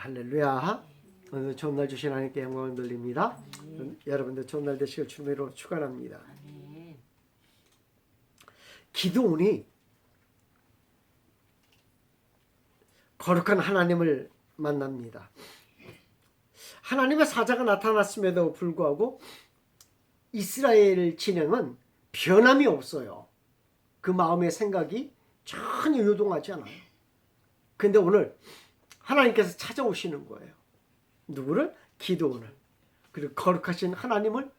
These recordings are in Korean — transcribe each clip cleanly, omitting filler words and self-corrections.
할렐루야. 오늘 좋은 날 주신 하나님께 영광을 돌립니다. 여러분들 좋은 날 되시길 주님으로 축원합니다. 기드온이 거룩한 하나님을 만납니다. 하나님의 사자가 나타났음에도 불구하고 이스라엘 진영은 변함이 없어요. 그 마음의 생각이 전혀 요동하지 않아요. 근데 오늘 하나님께서 찾아오시는 거예요. 누구를? 기드온을. 그리고 거룩하신 하나님을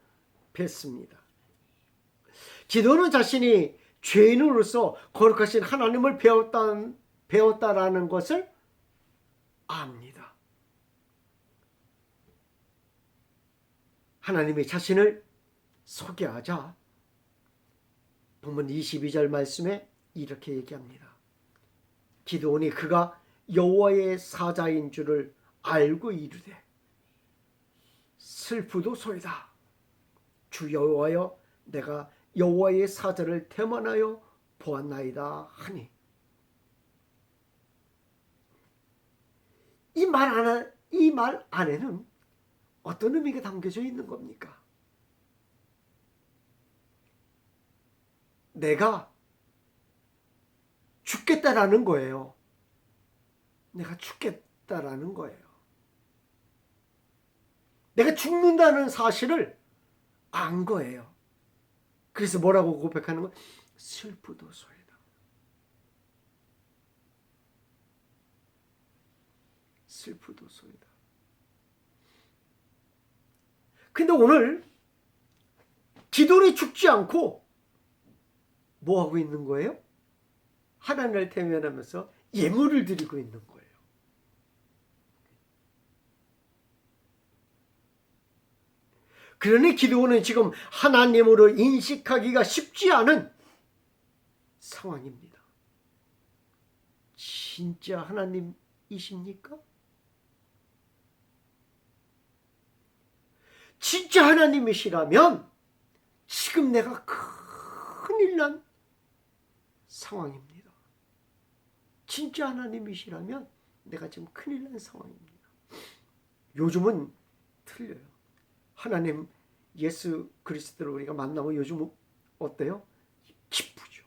뵙습니다. 기드온은 자신이 죄인으로서 거룩하신 하나님을 배웠다라는 것을 압니다. 하나님이 자신을 소개하자 본문 22절 말씀에 이렇게 얘기합니다. 기드온이 그가 여호와의 사자인 줄을 알고 이르되 슬프도소이다. 주 여호와여, 내가 여호와의 사자를 태만하여 보았나이다 하니. 이 말 안에는 어떤 의미가 담겨져 있는 겁니까? 내가 죽겠다라는 거예요. 내가 죽겠다라는 거예요. 내가 죽는다는 사실을 안 거예요. 그래서 뭐라고 고백하는 거? 슬프도소이다. 슬프도소이다. 근데 오늘 기드온이 죽지 않고 뭐 하고 있는 거예요? 하나님을 대면하면서 예물을 드리고 있는 거예요. 그러니 기드온은 지금 하나님으로 인식하기가 쉽지 않은 상황입니다. 진짜 하나님이십니까? 진짜 하나님이시라면 지금 내가 큰일 난 상황입니다. 진짜 하나님이시라면 내가 지금 큰일 난 상황입니다. 요즘은 틀려요. 하나님 예수 그리스도를 우리가 만나면 요즘 어때요? 기쁘죠.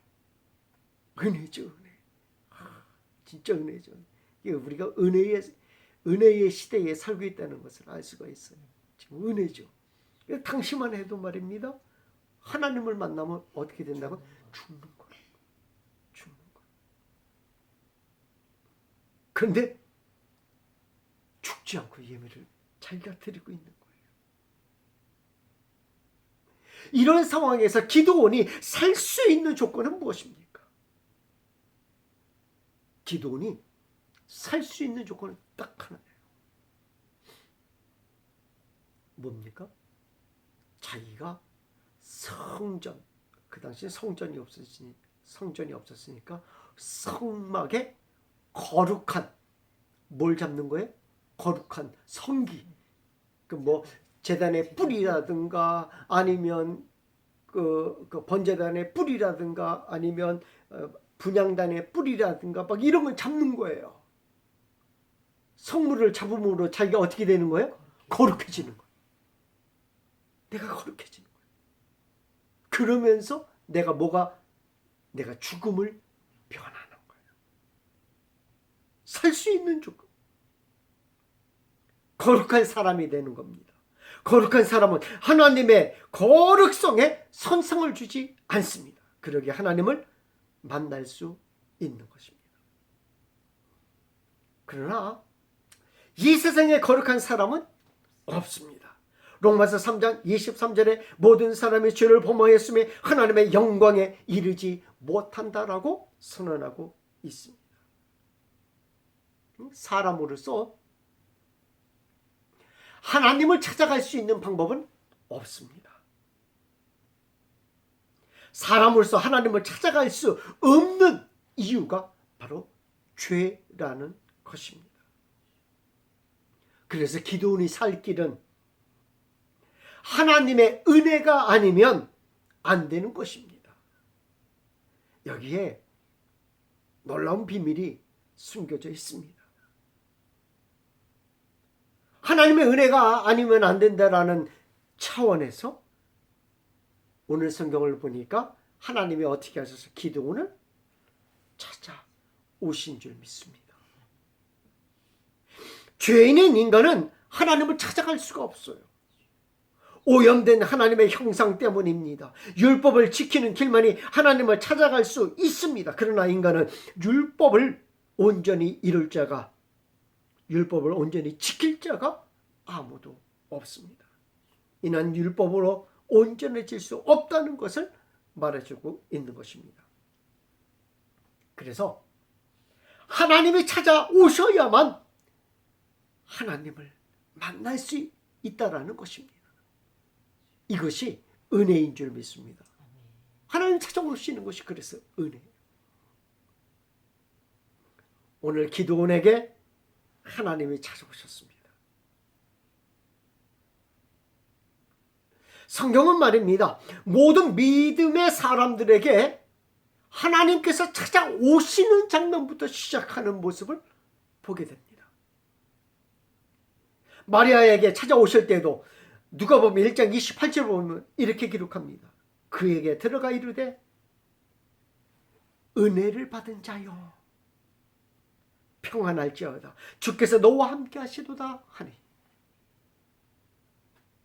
은혜죠, 은혜. 진짜 은혜죠. 우리가 은혜의 시대에 살고 있다는 것을 알 수가 있어요. 지금 은혜죠. 당시만 해도 말입니다. 하나님을 만나면 어떻게 된다고? 죽는 거예요. 죽는 거예요. 그런데 죽지 않고 예물을 자기가 드리고 있는 거예요. 이런 상황에서 기드온이 살 수 있는 조건은 무엇입니까? 기드온이 살 수 있는 조건은 딱 하나예요. 뭡니까? 자기가 성전, 그 당시에 성전이 없었으니까 성막에 거룩한, 뭘 잡는 거예요? 거룩한 성기. 그 뭐 제단의 뿔이라든가 아니면 그 번제단의 뿔이라든가 아니면 분향단의 뿔이라든가 막 이런 걸 잡는 거예요. 성물을 잡음으로 자기가 어떻게 되는 거예요? 거룩해지는 거예요. 내가 거룩해지는 거예요. 그러면서 내가 죽음을 변하는 거예요. 살 수 있는 조건. 거룩한 사람이 되는 겁니다. 거룩한 사람은 하나님의 거룩성에 손상을 주지 않습니다. 그러기에 하나님을 만날 수 있는 것입니다. 그러나 이 세상에 거룩한 사람은 없습니다. 로마서 3장 23절에 모든 사람이 죄를 범하였음에 하나님의 영광에 이르지 못한다라고 선언하고 있습니다. 사람으로서 하나님을 찾아갈 수 있는 방법은 없습니다. 사람으로서 하나님을 찾아갈 수 없는 이유가 바로 죄라는 것입니다. 그래서 기드온이 살 길은 하나님의 은혜가 아니면 안 되는 것입니다. 여기에 놀라운 비밀이 숨겨져 있습니다. 하나님의 은혜가 아니면 안 된다라는 차원에서 오늘 성경을 보니까 하나님이 어떻게 하셔서 기드온을 찾아오신 줄 믿습니다. 죄인인 인간은 하나님을 찾아갈 수가 없어요. 오염된 하나님의 형상 때문입니다. 율법을 지키는 길만이 하나님을 찾아갈 수 있습니다. 그러나 인간은 율법을 온전히 이룰 자가, 율법을 온전히 지킬 자가 아무도 없습니다. 이는 율법으로 온전해질 수 없다는 것을 말해주고 있는 것입니다. 그래서 하나님이 찾아오셔야만 하나님을 만날 수 있다라는 것입니다. 이것이 은혜인 줄 믿습니다. 하나님 찾아오시는 것이 그래서 은혜예요. 오늘 기드온에게 하나님이 찾아오셨습니다. 성경은 말입니다. 모든 믿음의 사람들에게 하나님께서 찾아오시는 장면부터 시작하는 모습을 보게 됩니다. 마리아에게 찾아오실 때도 누가복음 1장 28절 보면 이렇게 기록합니다. 그에게 들어가 이르되 은혜를 받은 자여 평안할지어다 주께서 너와 함께 하시도다 하니.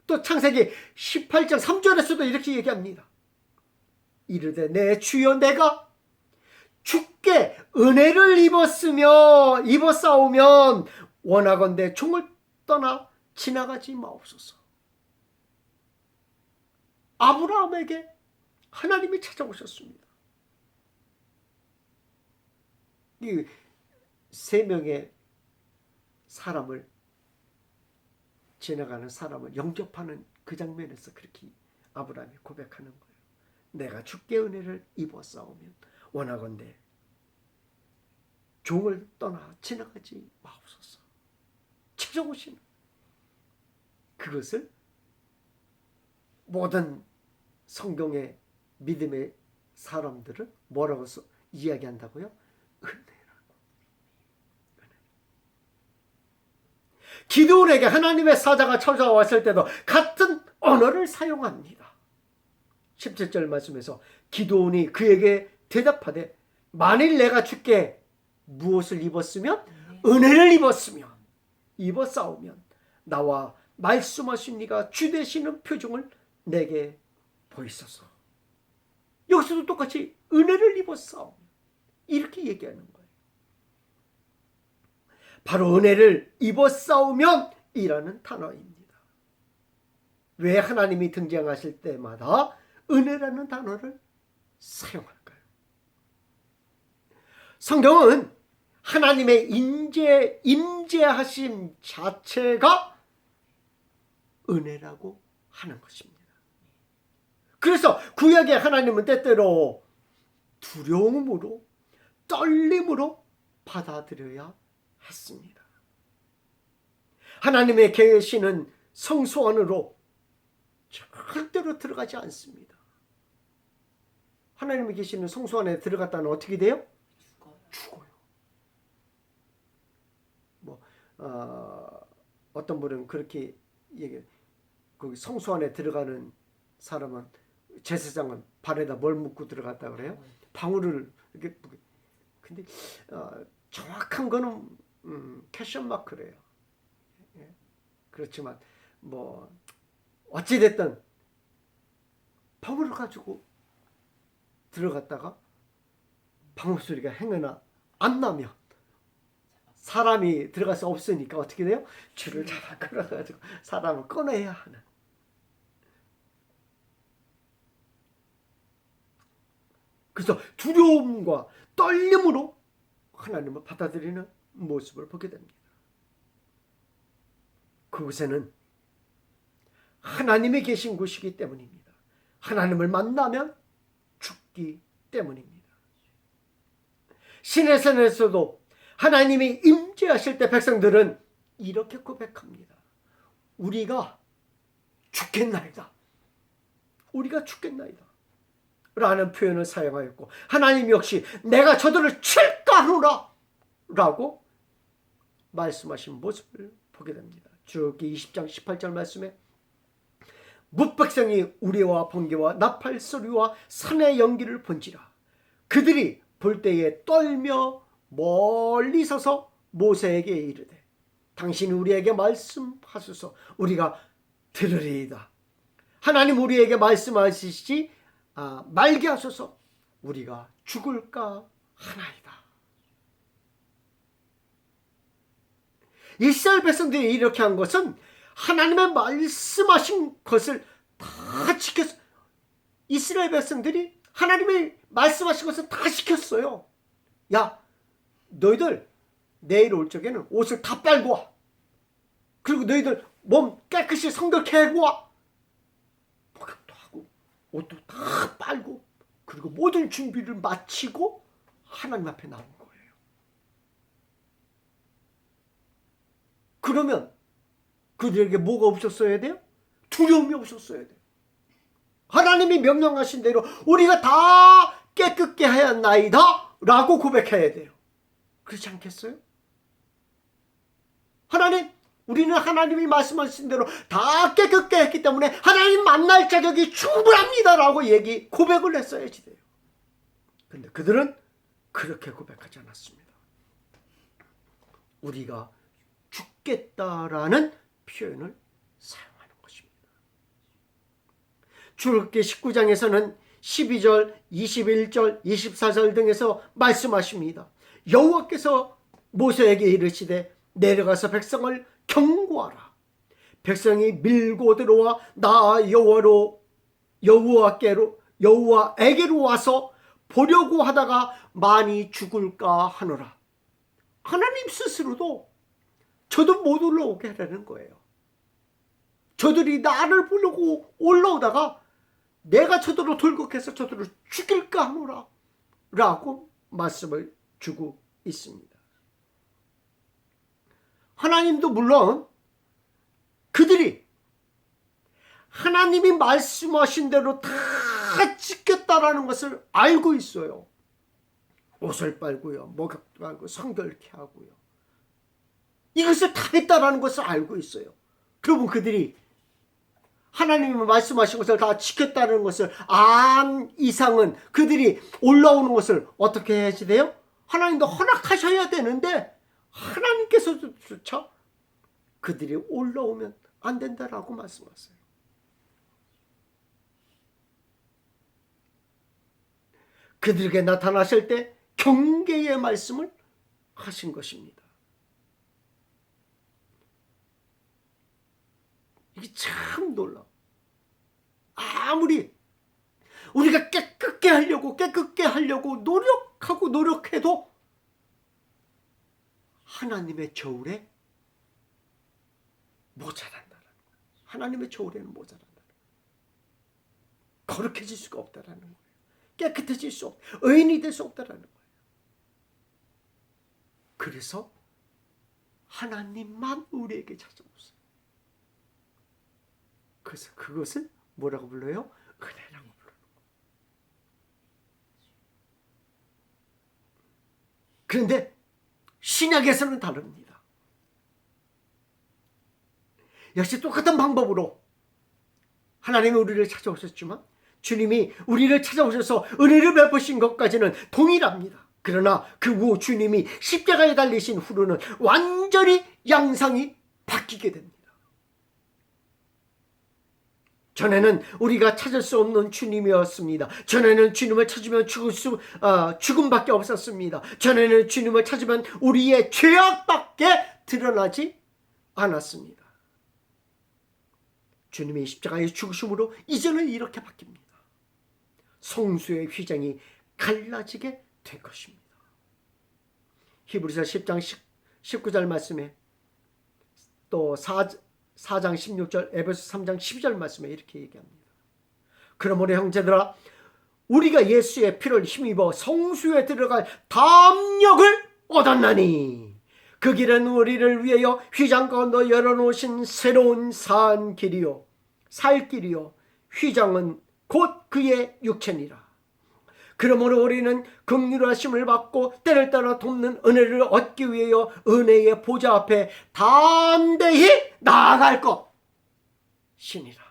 또 창세기 18장 3절에서도 이렇게 얘기합니다. 이르되 내 주여 내가 주께 은혜를 입었사오면 원하건대 종을 떠나 지나가지 마옵소서. 아브라함에게 하나님이 찾아오셨습니다. 이 세 명의 사람을, 지나가는 사람을 영접하는 그 장면에서 그렇게 아브라함이 고백하는 거예요. 내가 주께 은혜를 입었사오면 원하건대 종을 떠나 지나가지 마옵소서. 찾아오시는 그것을 모든 성경의 믿음의 사람들은 뭐라고 이야기한다고요? 은혜라고. 기드온에게 하나님의 사자가 찾아왔을 때도 같은 언어를 사용합니다. 17절 말씀에서 기드온이 그에게 대답하되 만일 내가 주께 무엇을 입었으면 은혜를 입었사오면 나와 말씀하신 이가 주 되시는 표정을 내게 보이소서. 여기서도 똑같이 은혜를 입었사오면 이렇게 얘기하는 거예요. 바로 은혜를 입었사오면 이라는 단어입니다. 왜 하나님이 등장하실 때마다 은혜라는 단어를 사용할까요? 성경은 하나님의 임재하심 자체가 은혜라고 하는 것입니다. 그래서 구약의 하나님은 때때로 두려움으로, 떨림으로 받아들여야 했습니다. 하나님의 계시는 성소 안으로 절대로 들어가지 않습니다. 하나님이 계시는 성소 안에 들어갔다는 어떻게 돼요? 죽어요. 어떤 분은 그렇게 얘기해요. 거기 성소 안에 들어가는 사람은, 제사장은 발에다 뭘 묶고 들어갔다 그래요? 방울을 이렇게. 근데 정확한 거는 캐션 마크래요. 예? 그렇지만 뭐 어찌 됐든 방울을 가지고 들어갔다가 방울 소리가 행여나 안 나면 사람이 들어갈 수 없으니까 어떻게 돼요? 줄을 잡아 끌어가지고 사람을 꺼내야 하는. 그래서 두려움과 떨림으로 하나님을 받아들이는 모습을 보게 됩니다. 그곳에는 하나님이 계신 곳이기 때문입니다. 하나님을 만나면 죽기 때문입니다. 시내산에서도 하나님이 임재하실 때 백성들은 이렇게 고백합니다. 우리가 죽겠나이다. 우리가 죽겠나이다. 라는 표현을 사용하였고, 하나님 역시 내가 저들을 칠까 하노라 라고 말씀하신 모습을 보게 됩니다. 출애굽기 20장 18절 말씀에 뭇백성이 우레와 번개와 나팔 소리와 산의 연기를 본지라. 그들이 볼 때에 떨며 멀리 서서 모세에게 이르되 당신이 우리에게 말씀하소서 우리가 들으리이다. 하나님 우리에게 말씀하시지 말게 하소서 우리가 죽을까 하나이다. 이스라엘 백성들이 이렇게 한 것은 하나님의 말씀하신 것을 다 지켰어요. 이스라엘 백성들이 하나님의 말씀하신 것을 다 지켰어요. 야, 너희들 내일 올 적에는 옷을 다 빨고 와. 그리고 너희들 몸 깨끗이 성결케 하고 와. 목욕도 하고 옷도 다 빨고 그리고 모든 준비를 마치고 하나님 앞에 나온 거예요. 그러면 그들에게 뭐가 없었어야 돼요? 두려움이 없었어야 돼요. 하나님이 명령하신 대로 우리가 다 깨끗게 하였나이다 라고 고백해야 돼요. 그렇지 않겠어요? 하나님, 우리는 하나님이 말씀하신 대로 다 깨끗게 했기 때문에 하나님 만날 자격이 충분합니다 라고 고백을 했어야지 돼요. 근데 그들은 그렇게 고백하지 않았습니다. 우리가 죽겠다라는 표현을 사용하는 것입니다. 출애굽기 19장에서는 12절, 21절, 24절 등에서 말씀하십니다. 여호와께서 모세에게 이르시되 내려가서 백성을 경고하라. 백성이 밀고 들어와 나 여호와에게로 와서 보려고 하다가 많이 죽을까 하노라. 하나님 스스로도 저도 못 올라오게 하라는 거예요. 저들이 나를 보려고 올라오다가 내가 저들을 돌격해서 저들을 죽일까 하노라 라고 말씀을 주고 있습니다. 하나님도 물론 그들이 하나님이 말씀하신 대로 다 지켰다라는 것을 알고 있어요. 옷을 빨고요, 목욕도 빨고 성결케 하고요. 이것을 다 했다라는 것을 알고 있어요. 그러면 그들이 하나님이 말씀하신 것을 다 지켰다는 것을 안 이상은 그들이 올라오는 것을 어떻게 해야지 돼요? 하나님도 허락하셔야 되는데 하나님께서조차 그들이 올라오면 안 된다라고 말씀하세요. 그들에게 나타나실 때 경계의 말씀을 하신 것입니다. 이게 참 놀라워. 아무리 우리가 깨끗게 하려고 노력해도 하나님의 저울에 모자란다는 거예요. 하나님의 저울에는 모자란다는 거예요. 거룩해질 수가 없다라는 거예요. 깨끗해질 수 없다. 의인이 될 수 없다라는 거예요. 그래서 하나님만 우리에게 찾아오세요. 그래서 그것을 뭐라고 불러요? 은혜라고 불러요. 그런데 신약에서는 다릅니다. 역시 똑같은 방법으로 하나님이 우리를 찾아오셨지만 주님이 우리를 찾아오셔서 은혜를 베푸신 것까지는 동일합니다. 그러나 그 후 주님이 십자가에 달리신 후로는 완전히 양상이 바뀌게 됩니다. 전에는 우리가 찾을 수 없는 주님이었습니다. 전에는 주님을 찾으면 죽음밖에 없었습니다. 전에는 주님을 찾으면 우리의 죄악밖에 드러나지 않았습니다. 주님의 십자가의 죽으심으로 이제는 이렇게 바뀝니다. 성수의 휘장이 갈라지게 된 것입니다. 히브리서 10장 19절 말씀에 또 4장 16절, 에베소 3장 12절 말씀에 이렇게 얘기합니다. 그러므로 형제들아 우리가 예수의 피를 힘입어 성수에 들어갈 담력을 얻었나니 그 길은 우리를 위하여 휘장 가운데 열어놓으신 새로운 산 길이요 살 길이요 휘장은 곧 그의 육체니라. 그러므로 우리는 긍휼하심을 받고 때를 따라 돕는 은혜를 얻기 위하여 은혜의 보좌 앞에 담대히 나아갈 것이니라.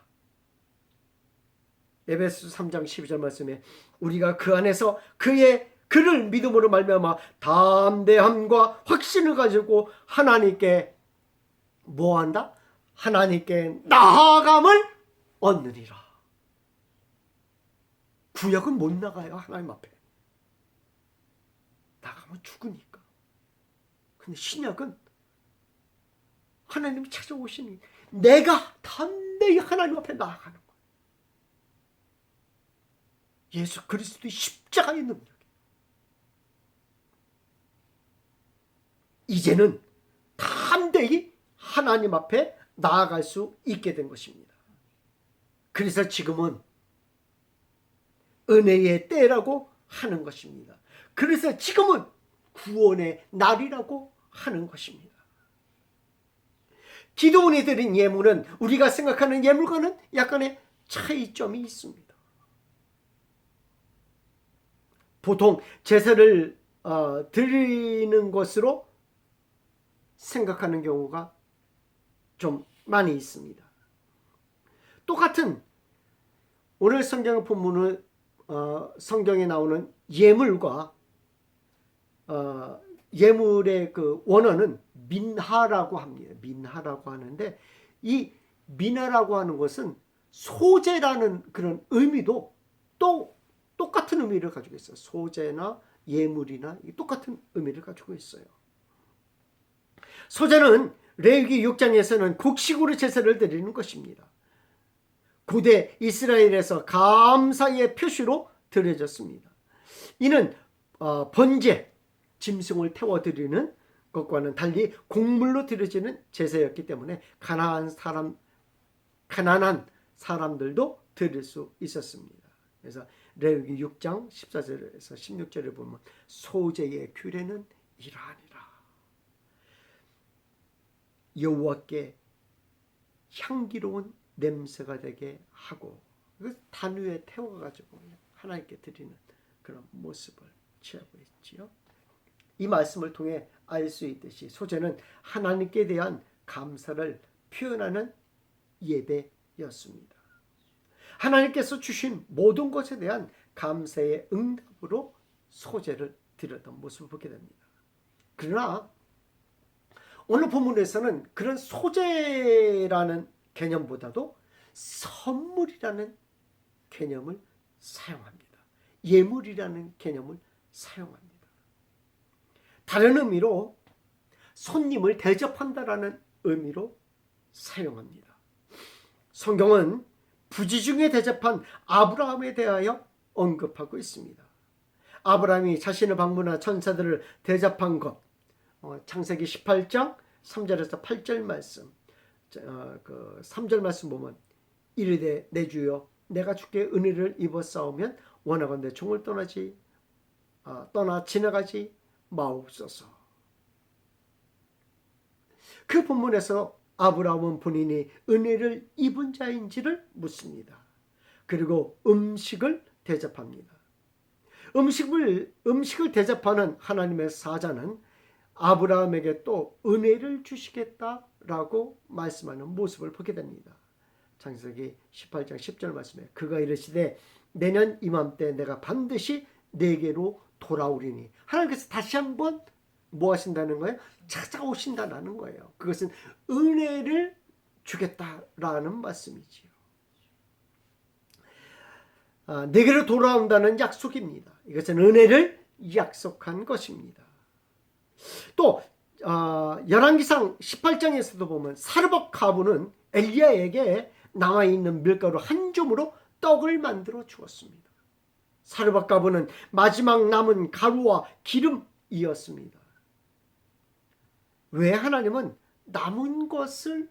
에베소 3장 12절 말씀에 우리가 그 안에서 그를 믿음으로 말미암아 담대함과 확신을 가지고 하나님께 뭐한다? 하나님께 나아감을 얻느니라. 구약은 못 나가요. 하나님 앞에 나가면 죽으니까. 근데 신약은 하나님이 찾아오시니 내가 담대히 하나님 앞에 나아가는 거예요. 예수 그리스도의 십자가의 능력이 이제는 담대히 하나님 앞에 나아갈 수 있게 된 것입니다. 그래서 지금은 은혜의 때라고 하는 것입니다. 그래서 지금은 구원의 날이라고 하는 것입니다. 기도원이 드린 예물은 우리가 생각하는 예물과는 약간의 차이점이 있습니다. 보통 제사를 드리는 것으로 생각하는 경우가 좀 많이 있습니다. 똑같은 오늘 성경 본문을 성경에 나오는 예물과 예물의 그 원어는 민하라고 합니다. 민하라고 하는데 이 민하라고 하는 것은 소재라는 그런 의미도 또 똑같은 의미를 가지고 있어요. 소재나 예물이나 똑같은 의미를 가지고 있어요. 소재는 레위기 6장에서는 곡식으로 제사를 드리는 것입니다. 고대 이스라엘에서 감사의 표시로 드려졌습니다. 이는 번제, 짐승을 태워드리는 것과는 달리 곡물로 드려지는 제사였기 때문에 가난한 사람들도 드릴 수 있었습니다. 그래서 레위기 6장 14절에서 16절에 보면 소제의 규례는 이러하니라. 여호와께 향기로운 냄새가 되게 하고 단 위에 태워가지고 하나님께 드리는 그런 모습을 취하고 있지요. 이 말씀을 통해 알 수 있듯이 소제는 하나님께 대한 감사를 표현하는 예배였습니다. 하나님께서 주신 모든 것에 대한 감사의 응답으로 소제를 드렸던 모습을 보게 됩니다. 그러나 오늘 본문에서는 그런 소제라는 개념보다도 선물이라는 개념을 사용합니다. 예물이라는 개념을 사용합니다. 다른 의미로 손님을 대접한다라는 의미로 사용합니다. 성경은 부지중에 대접한 아브라함에 대하여 언급하고 있습니다. 아브라함이 자신을 방문한 천사들을 대접한 것, 창세기 18장 3절에서 8절 말씀, 그 3절 말씀 보면 이르되 내 주여 내가 주께 은혜를 입어 싸우면 원하건대 종을 떠나 지나가지 마옵소서. 그 본문에서 아브라함은 본인이 은혜를 입은 자인지를 묻습니다. 그리고 음식을 대접합니다. 음식을 대접하는 하나님의 사자는 아브라함에게 또 은혜를 주시겠다라고 말씀하는 모습을 보게 됩니다. 창세기 18장 10절 말씀에 그가 이르시되 내년 이맘때 내가 반드시 내게로 돌아오리니 하나님께서 다시 한번 뭐 하신다는 거예요? 찾아오신다는 거예요. 그것은 은혜를 주겠다라는 말씀이지요. 내게로 돌아온다는 약속입니다. 이것은 은혜를 약속한 것입니다. 또 열왕기상 18장에서도 보면 사르밧 가부는 엘리야에게 남아있는 밀가루 한 줌으로 떡을 만들어 주었습니다. 사르밧 가부는 마지막 남은 가루와 기름이었습니다. 왜 하나님은 남은 것을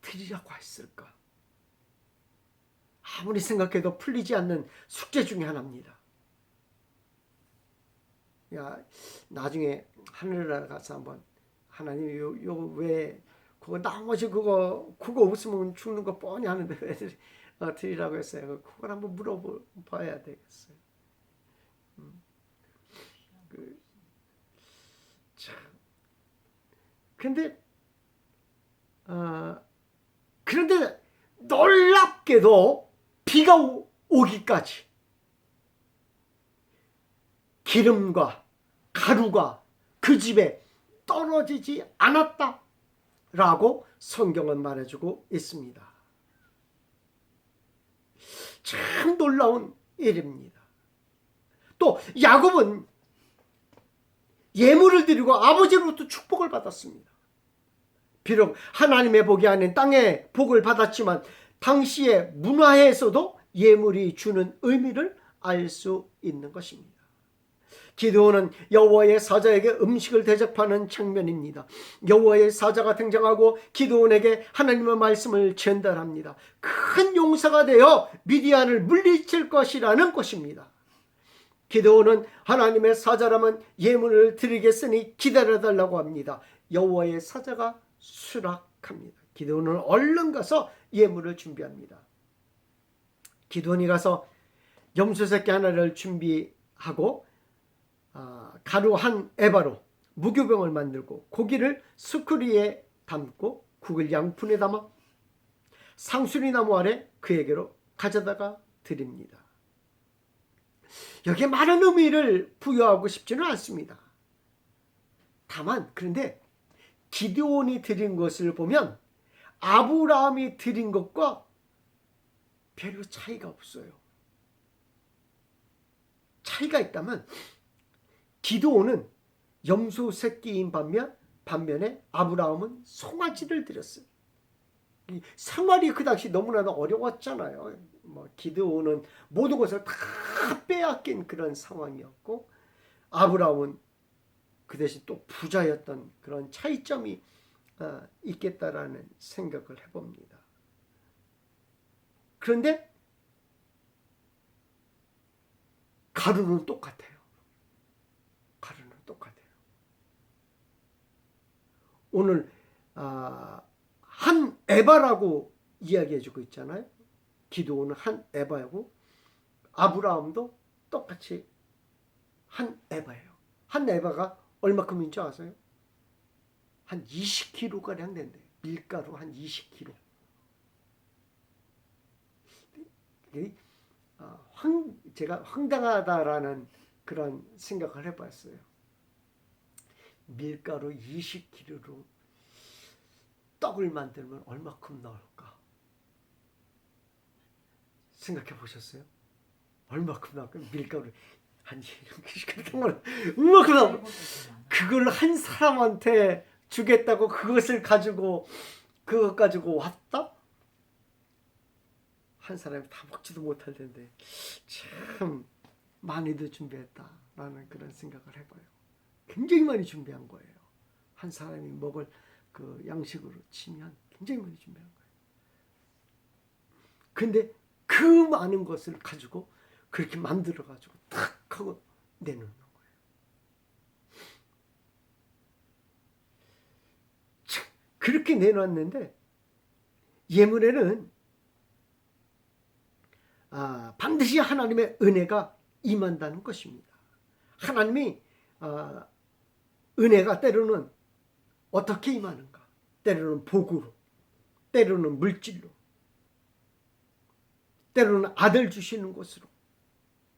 드리라고 했을까? 아무리 생각해도 풀리지 않는 숙제 중에 하나입니다. 나중에 하늘나라 가서 한번 하나님 왜 그거 나머지 그거 없으면 죽는 거 뻔히 하는데 왜 드리라고 했어요. 그걸 한번 물어봐야 되겠어요. 그런데 놀랍게도 비가 오기까지 기름과 가루가 그 집에 떨어지지 않았다라고 성경은 말해주고 있습니다. 참 놀라운 일입니다. 또 야곱은 예물을 드리고 아버지로부터 축복을 받았습니다. 비록 하나님의 복이 아닌 땅의 복을 받았지만 당시의 문화에서도 예물이 주는 의미를 알 수 있는 것입니다. 기드온은 여호와의 사자에게 음식을 대접하는 장면입니다. 여호와의 사자가 등장하고 기드온에게 하나님의 말씀을 전달합니다. 큰 용사가 되어 미디안을 물리칠 것이라는 것입니다. 기드온은 하나님의 사자라면 예물을 드리겠으니 기다려달라고 합니다. 여호와의 사자가 수락합니다. 기드온은 얼른 가서 예물을 준비합니다. 기드온이 가서 염소새끼 하나를 준비하고 가루 한 에바로 무교병을 만들고 고기를 스쿠리에 담고 국을 양푼에 담아 상수리 나무 아래 그에게로 가져다가 드립니다. 여기에 많은 의미를 부여하고 싶지는 않습니다. 다만 그런데 기드온이 드린 것을 보면 아브라함이 드린 것과 별로 차이가 없어요. 차이가 있다면 기드온은 염소 새끼인 반면에 아브라함은 송아지를 드렸어요. 이 생활이 그 당시 너무나도 어려웠잖아요. 기드온은 모든 것을 다 빼앗긴 그런 상황이었고 아브라함은 그 대신 또 부자였던 그런 차이점이 있겠다라는 생각을 해봅니다. 그런데 가루는 똑같아요. 가루는 똑같아요. 오늘 한 에바라고 이야기해주고 있잖아요. 기드온은 한 에바고 아브라함도 똑같이 한 에바예요. 한 에바가 얼마큼인 줄 아세요? 한 20kg가량 된대요. 밀가루 한 20kg. 제가 황당하다라는 그런 생각을 해봤어요. 밀가루 20kg로 떡을 만들면 얼마큼 나올까? 생각해 보셨어요? 얼마큼 나올까? 밀가루 한 20kg 얼마큼 나올까? 그걸 한 사람한테 주겠다고 그것 가지고 왔다? 한 사람이 다 먹지도 못할 텐데 참 많이도 준비했다라는 그런 생각을 해봐요. 굉장히 많이 준비한 거예요. 한 사람이 먹을 그 양식으로 치면 굉장히 많이 준비한 거예요. 근데 그 많은 것을 가지고 그렇게 만들어가지고 탁 하고 내놓는 거예요. 참, 그렇게 내놨는데 예물에는 반드시 하나님의 은혜가 임한다는 것입니다. 하나님이 은혜가 때로는 어떻게 임하는가? 때로는 복으로, 때로는 물질로, 때로는 아들 주시는 것으로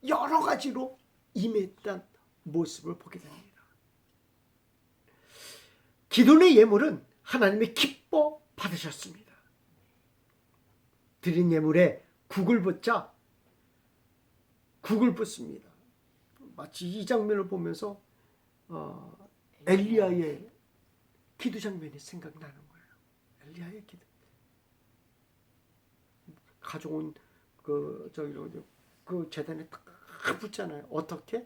여러 가지로 임했던 모습을 보게 됩니다. 기도의 예물은 하나님이 기뻐 받으셨습니다. 드린 예물에 국을 붓습니다. 마치 이 장면을 보면서 엘리야의 기도 장면이 생각나는 거예요. 엘리야의 기도. 가져온 그 제단에 딱 붓잖아요. 어떻게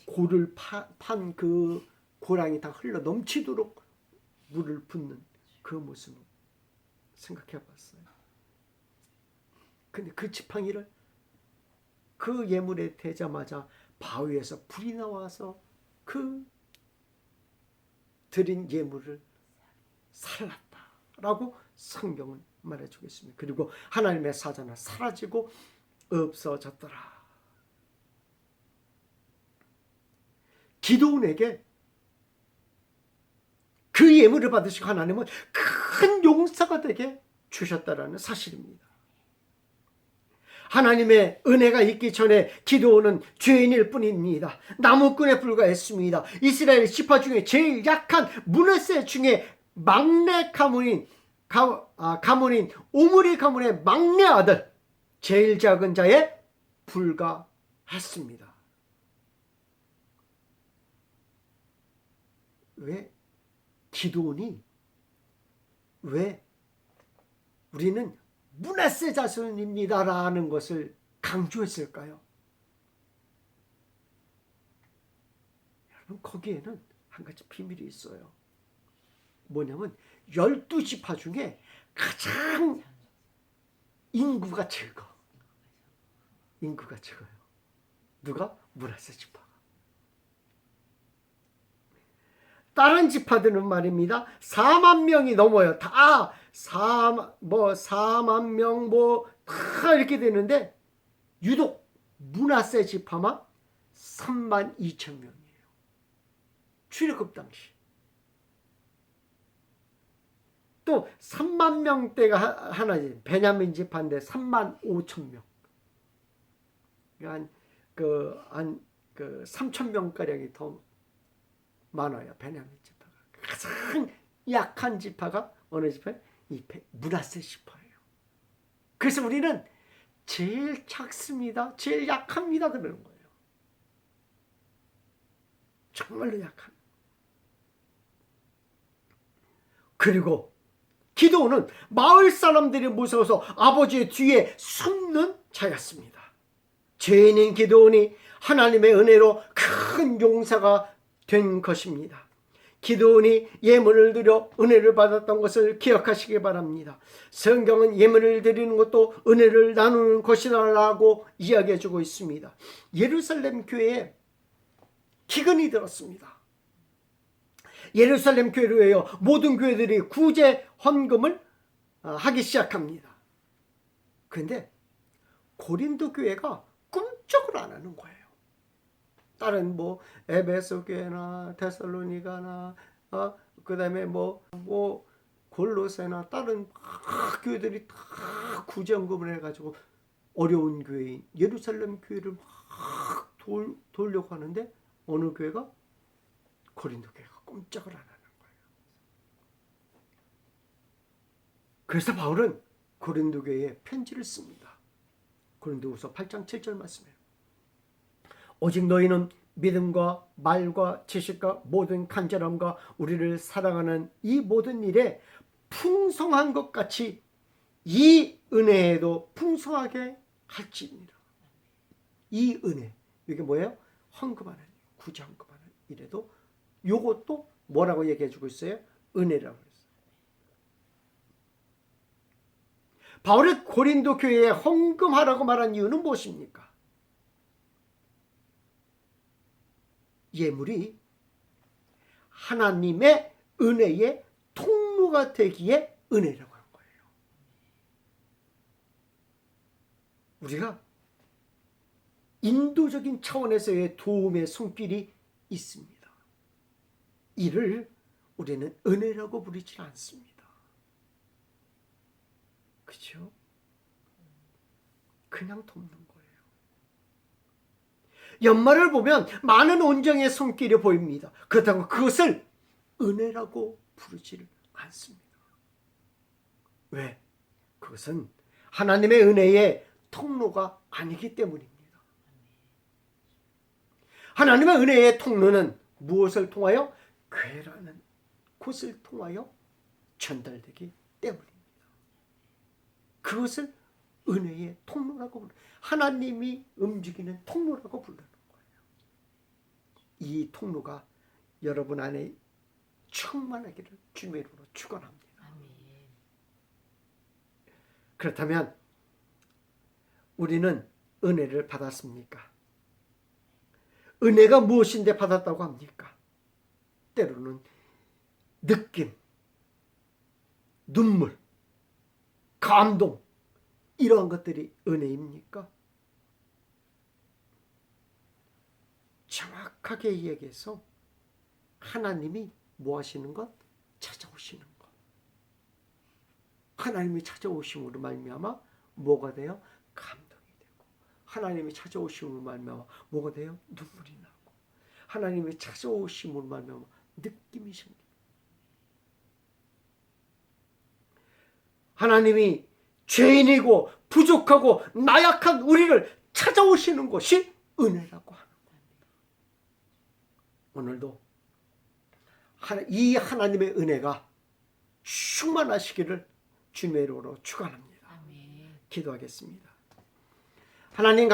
고를 판 그 고랑이 다 흘러 넘치도록 물을 붓는 그 모습을 생각해 봤어요. 근데 그 지팡이를 그 예물에 대자마자 바위에서 불이 나와서 그 드린 예물을 살랐다라고 성경은 말해주고 있습니다. 그리고 하나님의 사자는 사라지고 없어졌더라. 기드온에게 그 예물을 받으시고 하나님은 큰 용사가 되게 주셨다라는 사실입니다. 하나님의 은혜가 있기 전에 기드온은 죄인일 뿐입니다. 나무꾼에 불과했습니다. 이스라엘 지파 중에 제일 약한 므낫세 중에 막내 가문인 오므리 가문의 막내 아들, 제일 작은 자에 불과했습니다. 왜 기드온이 왜 우리는 므낫세 자손입니다라는 것을 강조했을까요? 여러분, 거기에는 한 가지 비밀이 있어요. 뭐냐면 12지파 중에 가장 인구가 적어. 인구가 적어요. 누가? 므낫세 지파가. 다른 지파들은 말입니다, 4만 명이 넘어요. 다 4만 명 다 이렇게 되는데 유독 므낫세 지파만 3만 2천 명이에요. 출애굽 당시. 또 3만 명대가 하나지, 베냐민 지파인데 3만 5천 명. 한 3천 명가량이 더 많아요. 베냐민 지파가. 가장 약한 지파가 어느 지파예요? 이 므낫세 지파예요. 그래서 우리는 제일 작습니다, 제일 약합니다 그러는 거예요. 정말로 약한. 그리고 기드온은 마을 사람들이 무서워서 아버지의 뒤에 숨는 자였습니다. 죄인인 기드온이 하나님의 은혜로 큰 용사가 된 것입니다. 기드온이 예물을 드려 은혜를 받았던 것을 기억하시기 바랍니다. 성경은 예물을 드리는 것도 은혜를 나누는 것이라고 이야기해주고 있습니다. 예루살렘 교회에 기근이 들었습니다. 예루살렘 교회로요, 모든 교회들이 구제 헌금을 하기 시작합니다. 그런데 고린도 교회가 꿈쩍을 안 하는 거예요. 다른 에베소 교회나 데살로니가나 그다음에 골로새나 다른 교회들이 다 구제헌금을 해가지고 어려운 교회인 예루살렘 교회를 막 돌려고 하는데 어느 교회가? 고린도 교회가 꼼짝을 안 하는 거예요. 그래서 바울은 고린도 교회에 편지를 씁니다. 고린도후서 8장 7절 말씀이에요. 오직 너희는 믿음과 말과 지식과 모든 간절함과 우리를 사랑하는 이 모든 일에 풍성한 것 같이 이 은혜에도 풍성하게 할지입니다. 이 은혜, 이게 뭐예요? 헌금하는, 구제 헌금하는 일에도 요것도 뭐라고 얘기해 주고 있어요? 은혜라고 했어요. 바울이 고린도 교회에 헌금하라고 말한 이유는 무엇입니까? 예물이 하나님의 은혜의 통로가 되기에 은혜라고 한 거예요. 우리가 인도적인 차원에서의 도움의 손길이 있습니다. 이를 우리는 은혜라고 부르지 않습니다. 그렇죠? 그냥 돕는 거예요. 연말을 보면 많은 온정의 손길이 보입니다. 그렇다고 그것을 은혜라고 부르지를 않습니다. 왜? 그것은 하나님의 은혜의 통로가 아니기 때문입니다. 하나님의 은혜의 통로는 무엇을 통하여? 교회라는 곳을 통하여 전달되기 때문입니다. 그것을 은혜의 통로라고 부르는, 하나님이 움직이는 통로라고 부르는 거예요. 이 통로가 여러분 안에 충만하기를 주님의 이름으로 축원합니다. 그렇다면 우리는 은혜를 받았습니까? 은혜가 무엇인데 받았다고 합니까? 때로는 느낌, 눈물, 감동, 이러한 것들이 은혜입니까? 정확하게 얘기해서 하나님이 뭐 하시는 것? 찾아오시는 것. 하나님이 찾아오심으로 말미암아 뭐가 돼요? 감동이 되고, 하나님이 찾아오심으로 말미암아 뭐가 돼요? 눈물이 나고, 하나님이 찾아오심으로 말미암아 느낌이 생깁니다. 하나님이 죄인이고 부족하고 나약한 우리를 찾아오시는 것이 은혜라고 하는 겁니다. 오늘도 이 하나님의 은혜가 충만하시기를 주님의 이름으로 축원합니다. 기도하겠습니다. 하나님